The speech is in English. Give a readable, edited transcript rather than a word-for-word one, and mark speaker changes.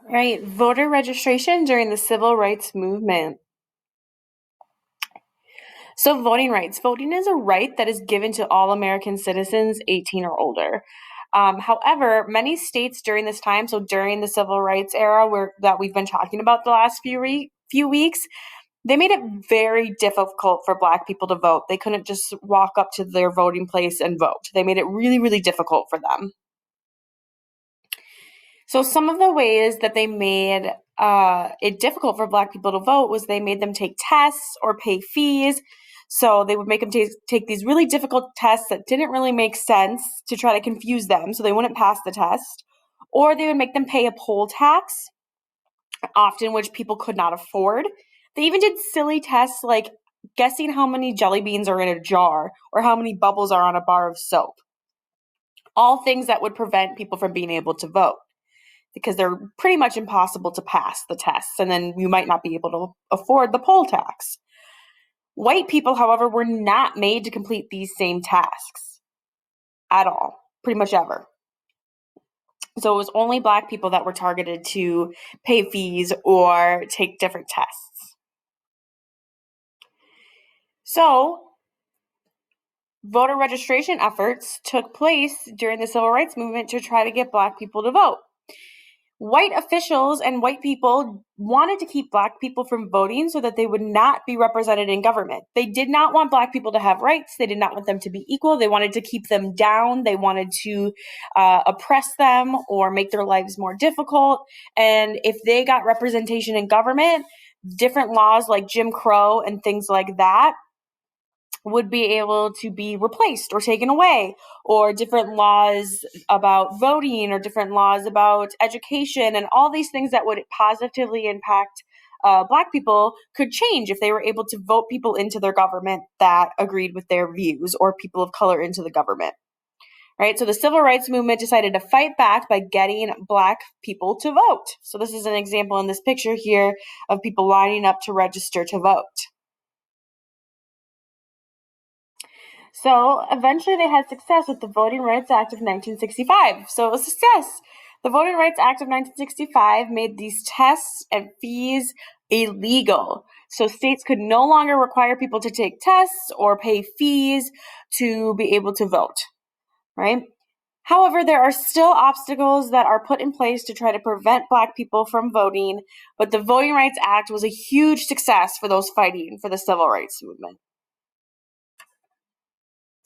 Speaker 1: Right, voter registration during the civil rights movement. So, voting rights. Voting is a right that is given to all American citizens 18 or older. However, many states during this time, so during the civil rights era, that we've been talking about the last few weeks, they made it very difficult for Black people to vote. They couldn't just walk up to their voting place and vote. They made it really, really difficult for them. So some of the ways that they made it difficult for Black people to vote was they made them take tests or pay fees. So they would make them take these really difficult tests that didn't really make sense to try to confuse them so they wouldn't pass the test. Or they would make them pay a poll tax, often which people could not afford. They even did silly tests like guessing how many jelly beans are in a jar or how many bubbles are on a bar of soap. All things that would prevent people from being able to vote because they're pretty much impossible to pass the tests, and then you might not be able to afford the poll tax. White people, however, were not made to complete these same tasks at all, pretty much ever. So it was only Black people that were targeted to pay fees or take different tests. So voter registration efforts took place during the civil rights movement to try to get Black people to vote. White officials and white people wanted to keep Black people from voting so that they would not be represented in government. They did not want Black people to have rights. They did not want them to be equal. They wanted to keep them down. They wanted to oppress them or make their lives more difficult. And if they got representation in government, different laws like Jim Crow and things like that would be able to be replaced or taken away, or different laws about voting or different laws about education, and all these things that would positively impact Black people could change if they were able to vote people into their government that agreed with their views, or people of color into the government. Right, so the civil rights movement decided to fight back by getting Black people to vote. So this is an example in this picture here of people lining up to register to vote. So eventually they had success with the Voting Rights Act of 1965. So it was a success. The Voting Rights Act of 1965 made these tests and fees illegal. So states could no longer require people to take tests or pay fees to be able to vote, right? However, there are still obstacles that are put in place to try to prevent Black people from voting, but the Voting Rights Act was a huge success for those fighting for the civil rights movement.